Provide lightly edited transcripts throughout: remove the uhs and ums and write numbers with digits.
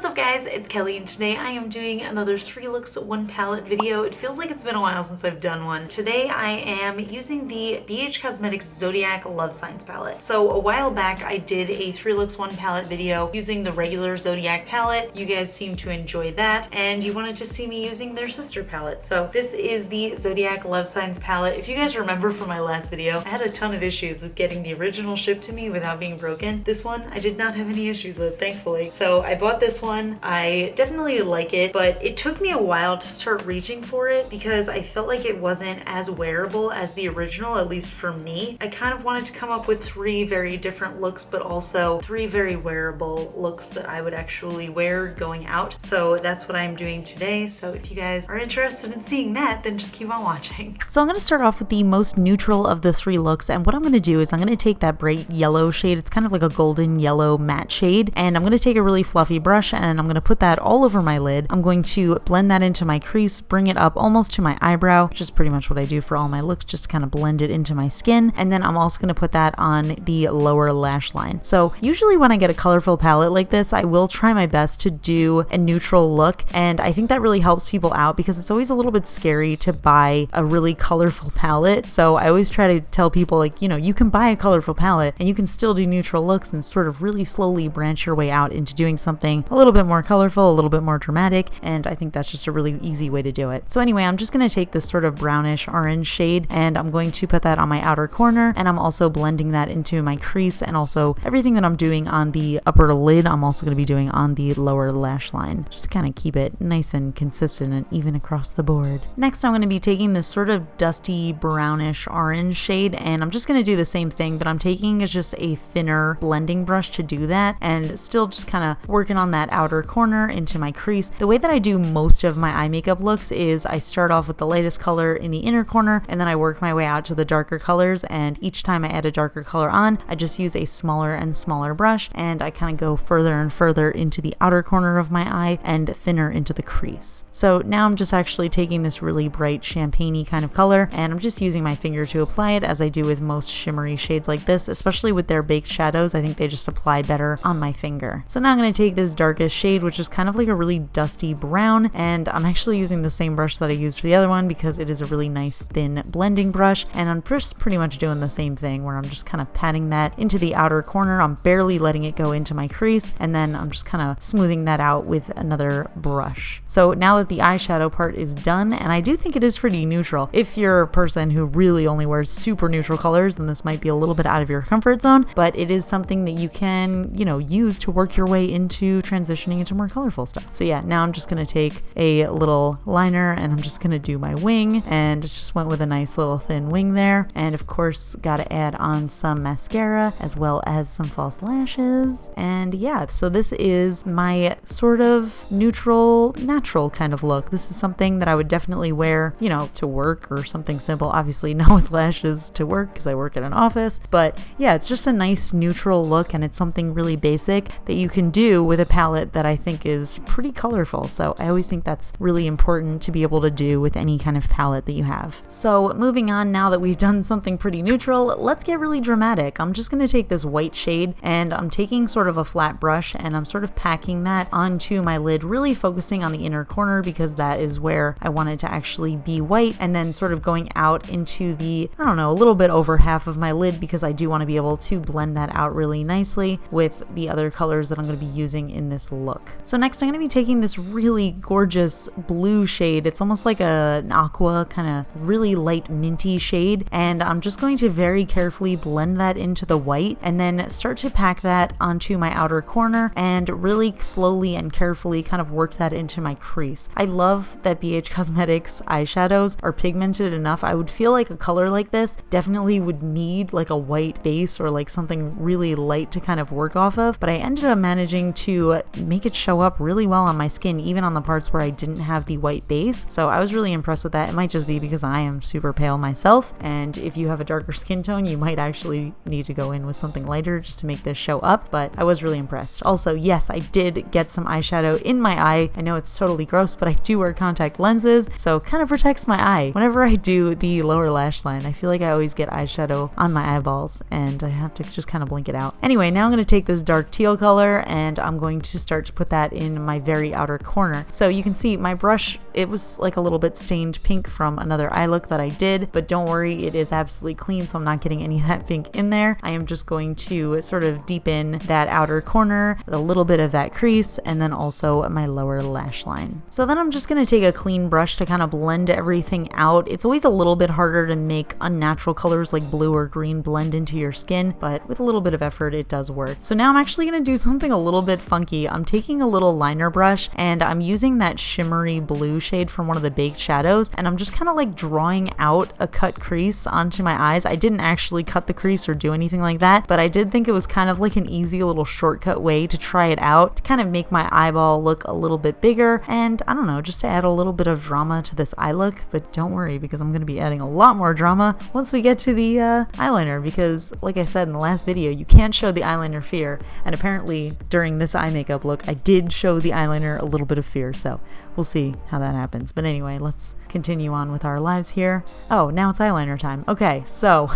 What's up guys, it's Kelly and today I am doing another 3 looks 1 palette video. It feels like it's been a while since I've done one. Today I am using the BH Cosmetics Zodiac Love Signs palette. So a while back I did a 3 looks 1 palette video using the regular Zodiac palette. You guys seem to enjoy that and you wanted to see me using their sister palette. So this is the Zodiac Love Signs palette. If you guys remember from my last video, I had a ton of issues with getting the original shipped to me without being broken. This one I did not have any issues with, thankfully. So I bought this one. I definitely like it, but it took me a while to start reaching for it because I felt like it wasn't as wearable as the original, at least for me. I kind of wanted to come up with 3 very different looks, but also 3 very wearable looks that I would actually wear going out. So that's what I'm doing today. So if you guys are interested in seeing that, then just keep on watching. So I'm going to start off with the most neutral of the 3 looks, and what I'm going to do is I'm going to take that bright yellow shade. It's kind of like a golden yellow matte shade, and I'm going to take a really fluffy brush and I'm going to put that all over my lid. I'm going to blend that into my crease, bring it up almost to my eyebrow, which is pretty much what I do for all my looks, just kind of blend it into my skin. And then I'm also going to put that on the lower lash line. So usually when I get a colorful palette like this, I will try my best to do a neutral look. And I think that really helps people out because it's always a little bit scary to buy a really colorful palette. So I always try to tell people, like, you know, you can buy a colorful palette and you can still do neutral looks and sort of really slowly branch your way out into doing something a little bit more colorful, a little bit more dramatic, and I think that's just a really easy way to do it. So anyway, I'm just going to take this sort of brownish orange shade and I'm going to put that on my outer corner, and I'm also blending that into my crease, and also everything that I'm doing on the upper lid I'm also going to be doing on the lower lash line. Just kind of keep it nice and consistent and even across the board. Next I'm going to be taking this sort of dusty brownish orange shade, and I'm just going to do the same thing, but I'm taking just a thinner blending brush to do that, and still just kind of working on that outer corner into my crease. The way that I do most of my eye makeup looks is I start off with the lightest color in the inner corner and then I work my way out to the darker colors, and each time I add a darker color on, I just use a smaller and smaller brush and I kind of go further and further into the outer corner of my eye and thinner into the crease. So now I'm just actually taking this really bright champagne-y kind of color and I'm just using my finger to apply it, as I do with most shimmery shades like this, especially with their baked shadows. I think they just apply better on my finger. So now I'm going to take this darkest shade, which is kind of like a really dusty brown, and I'm actually using the same brush that I used for the other one because it is a really nice thin blending brush, and I'm just pretty much doing the same thing where I'm just kind of patting that into the outer corner. I'm barely letting it go into my crease, and then I'm just kind of smoothing that out with another brush. So now that the eyeshadow part is done, and I do think it is pretty neutral. If you're a person who really only wears super neutral colors, then this might be a little bit out of your comfort zone, but it is something that you can, you know, use to work your way into transitioning into more colorful stuff. So yeah, now I'm just going to take a little liner and I'm just going to do my wing, and it just went with a nice little thin wing there. And of course, got to add on some mascara as well as some false lashes. And yeah, so this is my sort of neutral, natural kind of look. This is something that I would definitely wear, you know, to work or something simple. Obviously not with lashes to work because I work in an office, but yeah, it's just a nice neutral look, and it's something really basic that you can do with a palette that I think is pretty colorful. So I always think that's really important to be able to do with any kind of palette that you have. So moving on, now that we've done something pretty neutral, let's get really dramatic. I'm just going to take this white shade and I'm taking sort of a flat brush and I'm sort of packing that onto my lid, really focusing on the inner corner because that is where I want it to actually be white, and then sort of going out into the, I don't know, a little bit over half of my lid because I do want to be able to blend that out really nicely with the other colors that I'm going to be using in this look. So next I'm going to be taking this really gorgeous blue shade. It's almost like an aqua kind of really light minty shade, and I'm just going to very carefully blend that into the white and then start to pack that onto my outer corner and really slowly and carefully kind of work that into my crease. I love that BH Cosmetics eyeshadows are pigmented enough. I would feel like a color like this definitely would need like a white base or like something really light to kind of work off of, but I ended up managing to make it show up really well on my skin, even on the parts where I didn't have the white base. So I was really impressed with that. It might just be because I am super pale myself, and if you have a darker skin tone, you might actually need to go in with something lighter just to make this show up, but I was really impressed. Also, yes, I did get some eyeshadow in my eye. I know it's totally gross, but I do wear contact lenses, so it kind of protects my eye. Whenever I do the lower lash line, I feel like I always get eyeshadow on my eyeballs and I have to just kind of blink it out. Anyway, now I'm going to take this dark teal color and I'm going to start start to put that in my very outer corner. So you can see my brush, it was like a little bit stained pink from another eye look that I did, but don't worry, it is absolutely clean, so I'm not getting any of that pink in there. I am just going to sort of deepen that outer corner, a little bit of that crease, and then also my lower lash line. So then I'm just going to take a clean brush to kind of blend everything out. It's always a little bit harder to make unnatural colors like blue or green blend into your skin, but with a little bit of effort, it does work. So now I'm actually going to do something a little bit funky. I'm taking a little liner brush and I'm using that shimmery blue shade from one of the baked shadows, and I'm just kind of like drawing out a cut crease onto my eyes. I didn't actually cut the crease or do anything like that, but I did think it was kind of like an easy little shortcut way to try it out, to kind of make my eyeball look a little bit bigger, and I don't know, just to add a little bit of drama to this eye look. But don't worry, because I'm going to be adding a lot more drama once we get to the eyeliner, because like I said in the last video, you can't show the eyeliner fear, and apparently during this eye makeup look I did show the eyeliner a little bit of fear, so we'll see how that happens. But anyway, let's continue on with our lives here. Oh, now it's eyeliner time. Okay, so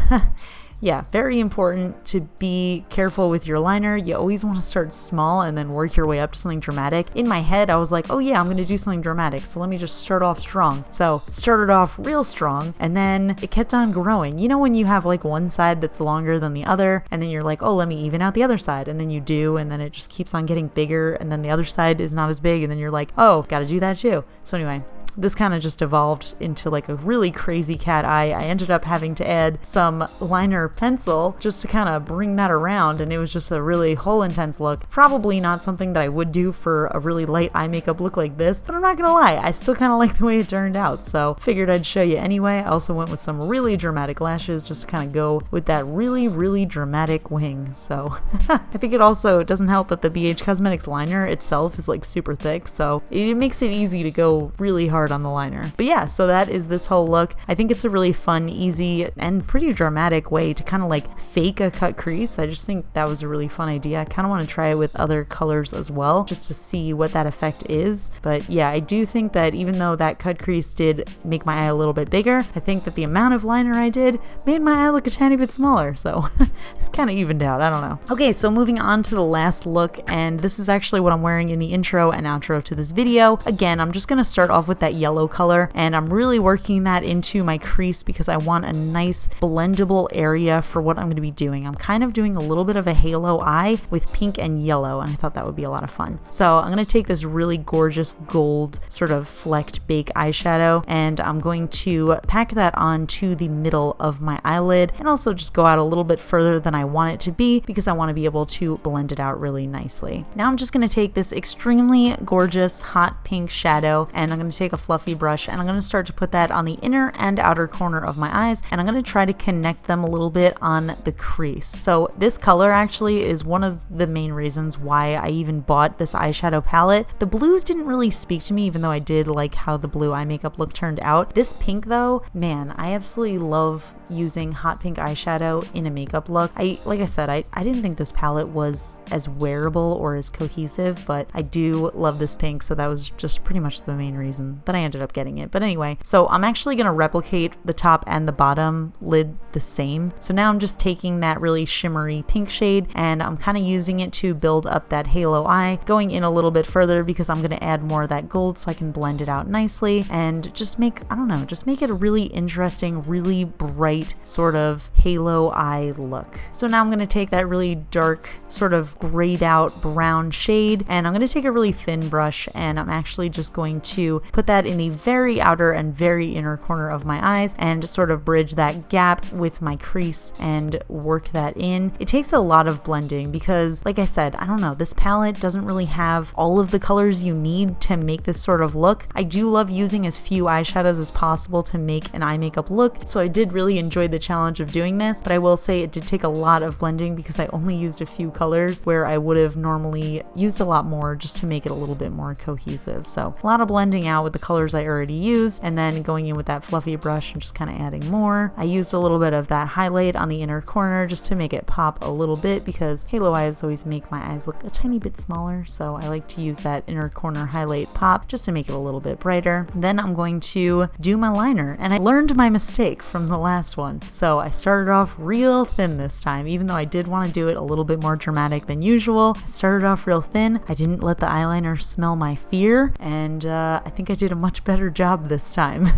yeah, very important to be careful with your liner. You always want to start small and then work your way up to something dramatic. In my head, I was like, oh yeah, I'm going to do something dramatic, so let me just start off strong. So started off real strong, and then it kept on growing. You know when you have like one side that's longer than the other, and then you're like, oh, let me even out the other side, and then you do, and then it just keeps on getting bigger, and then the other side is not as big, and then you're like, oh, gotta do that too. So anyway, this kind of just evolved into like a really crazy cat eye. I ended up having to add some liner pencil just to kind of bring that around, and it was just a really whole intense look. Probably not something that I would do for a really light eye makeup look like this, but I'm not gonna lie, I still kind of like the way it turned out, so figured I'd show you anyway. I also went with some really dramatic lashes just to kind of go with that really dramatic wing. So I think it also doesn't help that the BH Cosmetics liner itself is like super thick, so it makes it easy to go really hard on the liner. But yeah, so that is this whole look. I think it's a really fun, easy, and pretty dramatic way to kind of like fake a cut crease. I just think that was a really fun idea. I kind of want to try it with other colors as well, just to see what that effect is. But yeah, I do think that even though that cut crease did make my eye a little bit bigger, I think that the amount of liner I did made my eye look a tiny bit smaller, so it's kind of evened out. I don't know. Okay, so moving on to the last look, and this is actually what I'm wearing in the intro and outro to this video. Again, I'm just going to start off with that yellow color, and I'm really working that into my crease because I want a nice blendable area for what I'm going to be doing. I'm kind of doing a little bit of a halo eye with pink and yellow, and I thought that would be a lot of fun. So I'm going to take this really gorgeous gold sort of flecked bake eyeshadow, and I'm going to pack that onto the middle of my eyelid, and also just go out a little bit further than I want it to be because I want to be able to blend it out really nicely. Now I'm just going to take this extremely gorgeous hot pink shadow, and I'm going to take a fluffy brush, and I'm going to start to put that on the inner and outer corner of my eyes, and I'm going to try to connect them a little bit on the crease. So this color actually is one of the main reasons why I even bought this eyeshadow palette. The blues didn't really speak to me, even though I did like how the blue eye makeup look turned out. This pink though, man, I absolutely love using hot pink eyeshadow in a makeup look. Like I said, I didn't think this palette was as wearable or as cohesive, but I do love this pink, so that was just pretty much the main reason that I ended up getting it. But anyway, so I'm actually going to replicate the top and the bottom lid the same. So now I'm just taking that really shimmery pink shade, and I'm kind of using it to build up that halo eye, going in a little bit further because I'm going to add more of that gold so I can blend it out nicely and just make, I don't know, just make it a really interesting, really bright sort of halo eye look. So now I'm going to take that really dark sort of grayed out brown shade, and I'm going to take a really thin brush, and I'm actually just going to put that in the very outer and very inner corner of my eyes and sort of bridge that gap with my crease and work that in. It takes a lot of blending because, like I said, I don't know, this palette doesn't really have all of the colors you need to make this sort of look. I do love using as few eyeshadows as possible to make an eye makeup look, so I did really enjoy the challenge of doing this, but I will say it did take a lot of blending because I only used a few colors where I would have normally used a lot more just to make it a little bit more cohesive. So a lot of blending out with the colors I already used, and then going in with that fluffy brush and just kind of adding more. I used a little bit of that highlight on the inner corner just to make it pop a little bit, because halo eyes always make my eyes look a tiny bit smaller, so I like to use that inner corner highlight pop just to make it a little bit brighter. Then I'm going to do my liner, and I learned my mistake from the last one. So I started off real thin this time, even though I did want to do it a little bit more dramatic than usual. I started off real thin. I didn't let the eyeliner smell my fear, and I think I did a much better job this time.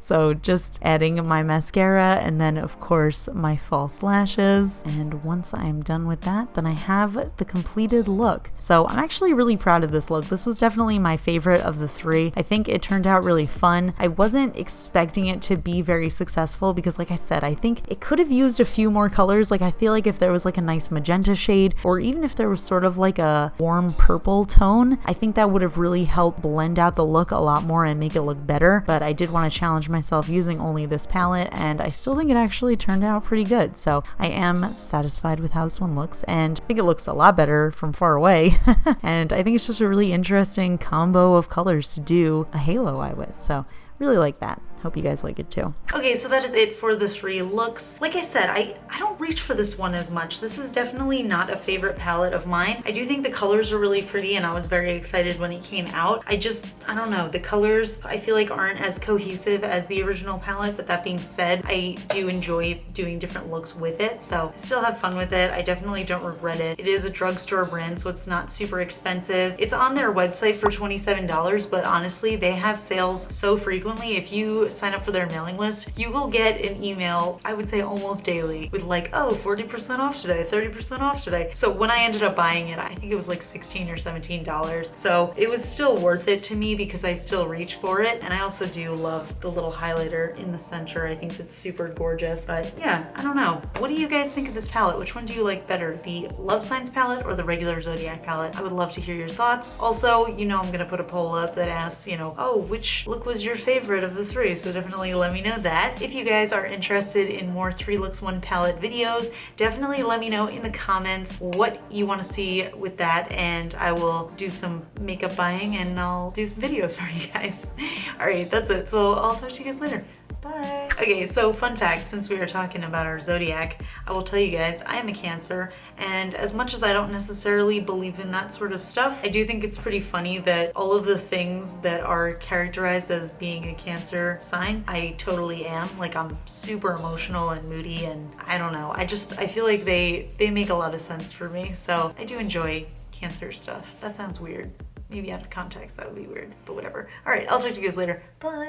So just adding my mascara, and then of course my false lashes. And once I'm done with that, then I have the completed look. So I'm actually really proud of this look. This was definitely my favorite of the three. I think it turned out really fun. I wasn't expecting it to be very successful because, like I said, I think it could have used a few more colors. Like, I feel like if there was like a nice magenta shade, or even if there was sort of like a warm purple tone, I think that would have really helped blend out the look a lot more and make it look better. But I did want to challenge myself using only this palette, and I still think it actually turned out pretty good. So I am satisfied with how this one looks, and I think it looks a lot better from far away. And I think it's just a really interesting combo of colors to do a halo eye with. So really like that. Hope you guys like it too. Okay, so that is it for the three looks. Like I said, I don't reach for this one as much. This is definitely not a favorite palette of mine. I do think the colors are really pretty, and I was very excited when it came out. I don't know, the colors I feel like aren't as cohesive as the original palette, but that being said, I do enjoy doing different looks with it, so I still have fun with it. I definitely don't regret it. It is a drugstore brand, so it's not super expensive. It's on their website for $27, but honestly, they have sales so frequently. If you sign up for their mailing list, you will get an email, I would say almost daily, with like, oh, 40% off today, 30% off today. So when I ended up buying it, I think it was like $16 or $17. So it was still worth it to me because I still reach for it. And I also do love the little highlighter in the center. I think it's super gorgeous. But yeah, I don't know. What do you guys think of this palette? Which one do you like better? The Love Signs palette or the regular Zodiac palette? I would love to hear your thoughts. Also, you know, I'm gonna put a poll up that asks, you know, oh, which look was your favorite of the three? So definitely let me know that. If you guys are interested in more 3 looks 1 palette videos, definitely let me know in the comments what you want to see with that, and I will do some makeup buying and I'll do some videos for you guys. Alright, that's it. So I'll talk to you guys later. Bye. Okay, so fun fact, since we were talking about our zodiac, I will tell you guys, I am a Cancer, and as much as I don't necessarily believe in that sort of stuff, I do think it's pretty funny that all of the things that are characterized as being a Cancer sign, I totally am. Like, I'm super emotional and moody, and I don't know, I feel like they make a lot of sense for me, so I do enjoy Cancer stuff. That sounds weird. Maybe out of context that would be weird, but whatever. Alright, I'll talk to you guys later. Bye!